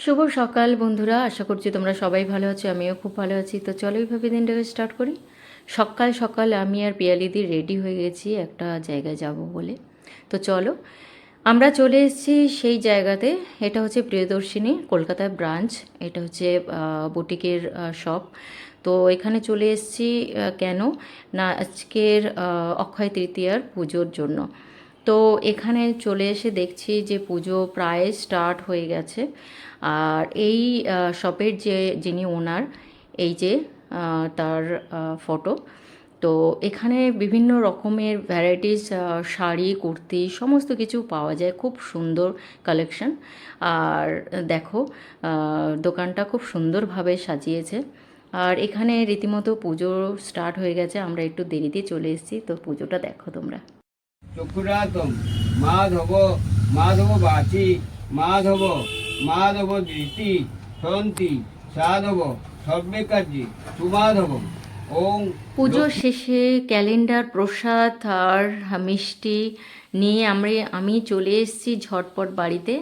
শুভ সকাল বন্ধুরা, আশা করছি তোমরা সবাই ভালো আছো। আমিও খুব ভালো আছি। তো চলো এইভাবে দিনটাকে স্টার্ট করি। সকাল সকাল আমি আর পিয়ালিদি রেডি হয়ে গেছি একটা জায়গায় যাব বলে। তো চলো, আমরা চলে এসেছি সেই জায়গাতে। এটা হচ্ছে প্রিয়দর্শিনী কলকাতার ব্রাঞ্চ। এটা হচ্ছে বুটিকের শপ। তো এখানে চলে এসেছি কেন না, আজকের অক্ষয় তৃতীয়ার পুজোর জন্য। তো এখানে চলে এসে দেখছি যে পুজো প্রায় স্টার্ট হয়ে গেছে। আর এই শপের যিনি ওনার, এই যে তার ফটো। তো এখানে বিভিন্ন রকমের ভ্যারাইটিস শাড়ি, কুর্তি সমস্ত কিছু পাওয়া যায়, খুব সুন্দর কালেকশন। আর দেখো, দোকানটা খুব সুন্দরভাবে সাজিয়েছে। আর এখানে রীতিমতো পুজো স্টার্ট হয়ে গেছে, আমরা একটু দেরিতে চলে এসেছি। তো পুজোটা দেখো তোমরা। চক্ষুরাতম মাধব মাধব বাচি মাধব মাধব দৃষ্টি সন্তি সাধব সর্বে কার্যে সুমাধব। ওং পুজোর শেষে ক্যালেন্ডার, প্রসাদ আর মিষ্টি নিয়ে আমি চলে এসেছি ঝটপট বাড়িতে,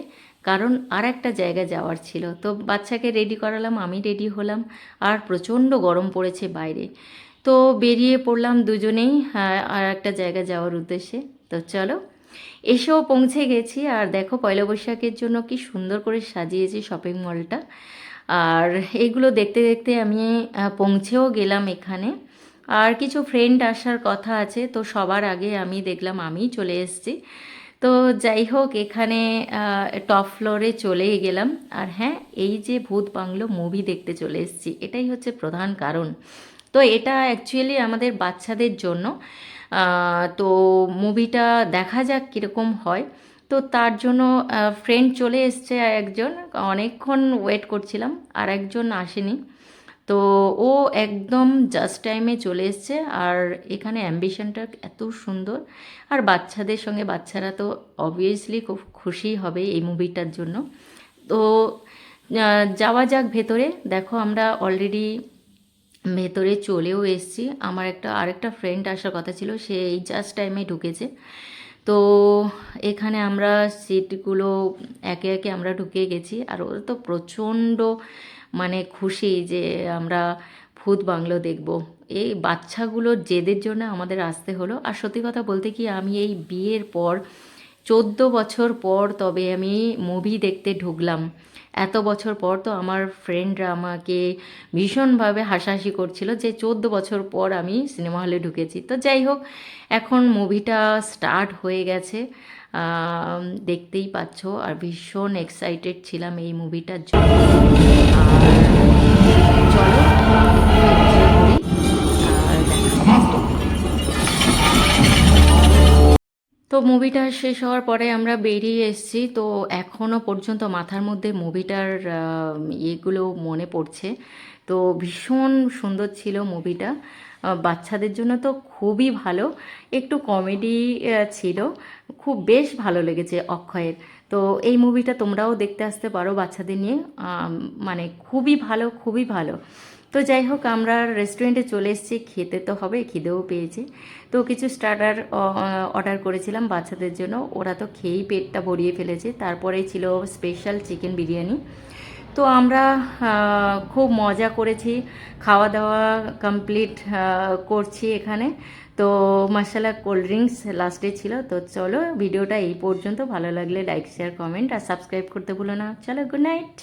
কারণ আর একটা জায়গায় যাওয়ার ছিল। তো বাচ্চাকে রেডি করালাম, আমি রেডি হলাম। আর প্রচণ্ড গরম পড়েছে বাইরে। তো বেরিয়ে পড়লাম দুজনেই আর একটা জায়গায় যাওয়ার উদ্দেশ্যে। তো চলো, এসেও পৌঁছে গেছি। আর দেখো, পয়লা বৈশাখের জন্য কি সুন্দর করে সাজিয়েছি শপিং মলটা। আর এগুলো দেখতে দেখতে আমি পৌঁছেও গেলাম এখানে। আর কিছু ফ্রেন্ড আসার কথা আছে, তো সবার আগে আমি দেখলাম আমিই চলে এসেছি। তো যাই হোক, এখানে টপ ফ্লোরে চলেই গেলাম। আর হ্যাঁ, এই যে ভূত বাংলো মুভি দেখতে চলে এসেছি, এটাই হচ্ছে প্রধান কারণ। তো এটা অ্যাকচুয়ালি আমাদের বাচ্চাদের জন্য। তো মুভিটা দেখা যাক কীরকম হয়। তো তার জন্য ফ্রেন্ড চলে এসছে একজন, অনেকক্ষণ ওয়েট করছিলাম। আর একজন আসেনি। তো ও একদম জাস্ট টাইমে চলে এসছে। আর এখানে অ্যাম্বিশনটা এত সুন্দর। আর বাচ্চাদের সঙ্গে, বাচ্চারা তো অবভিয়াসলি খুব খুশি হবে এই মুভিটার জন্য। তো যাওয়া যাক ভেতরে। দেখো, আমরা অলরেডি ভেতরে চলেও এসেছি। আমার আরেকটা ফ্রেন্ড আসার কথা ছিল, সে এই জাস্ট টাইমে ঢুকেছে। তো এখানে আমরা সিটগুলো একে একে আমরা ঢুকে গেছি। আর ওরা তো প্রচণ্ড মানে খুশি যে আমরা ভূত বাংলো দেখব। এই বাচ্চাগুলোর জেদের জন্য আমাদের আসতে হলো। আর সত্যি কথা বলতে কি, আমি এই বিয়ের পর 14 বছর পর তবে আমি মুভি দেখতে ঢুকলাম। এত বছর পর। তো আমার ফ্রেন্ডরা আমাকে ভীষণভাবে হাসাহাসি করছিল যে 14 বছর পর আমি সিনেমা হলে ঢুকেছি। তো যাই হোক, এখন মুভিটা স্টার্ট হয়ে গেছে, দেখতেই পাচ্ছ। আর ভীষণ এক্সাইটেড ছিলাম এই মুভিটার জন্য। আর চলো ঘুরি। আর তো মুভিটা শেষ হওয়ার পরে আমরা বেরিয়ে এসেছি। তো এখনও পর্যন্ত মাথার মধ্যে মুভিটার ইয়েগুলো মনে পড়ছে। তো ভীষণ সুন্দর ছিল মুভিটা। বাচ্চাদের জন্য তো খুবই ভালো। একটু কমেডি ছিল, খুব বেশ ভালো লেগেছে অক্ষয়ের। তো এই মুভিটা তোমরাও দেখতে আসতে পারো বাচ্চাদের নিয়ে। মানে খুবই ভালো, খুবই ভালো। তো যাই হোক, আমরা রেস্টুরেন্টে চলে এসেছি, খেতে তো হবে, খিদেও পেয়েছে। তো কিছু স্টার্টার অর্ডার করেছিলাম বাচ্চাদের জন্য, ওরা তো খেয়েই পেটটা ভরিয়ে ফেলেছে। তারপরেই ছিল স্পেশাল চিকেন বিরিয়ানি। তো আমরা খুব মজা করেছি, খাওয়া দাওয়া কমপ্লিট করছি এখানে। তো মশলা কোল্ড ড্রিঙ্কস লাস্টে ছিল। তো চলো, ভিডিওটা এই পর্যন্ত। ভালো লাগলে লাইক, শেয়ার, কমেন্ট আর সাবস্ক্রাইব করতে ভুলো না। চলো, গুড নাইট।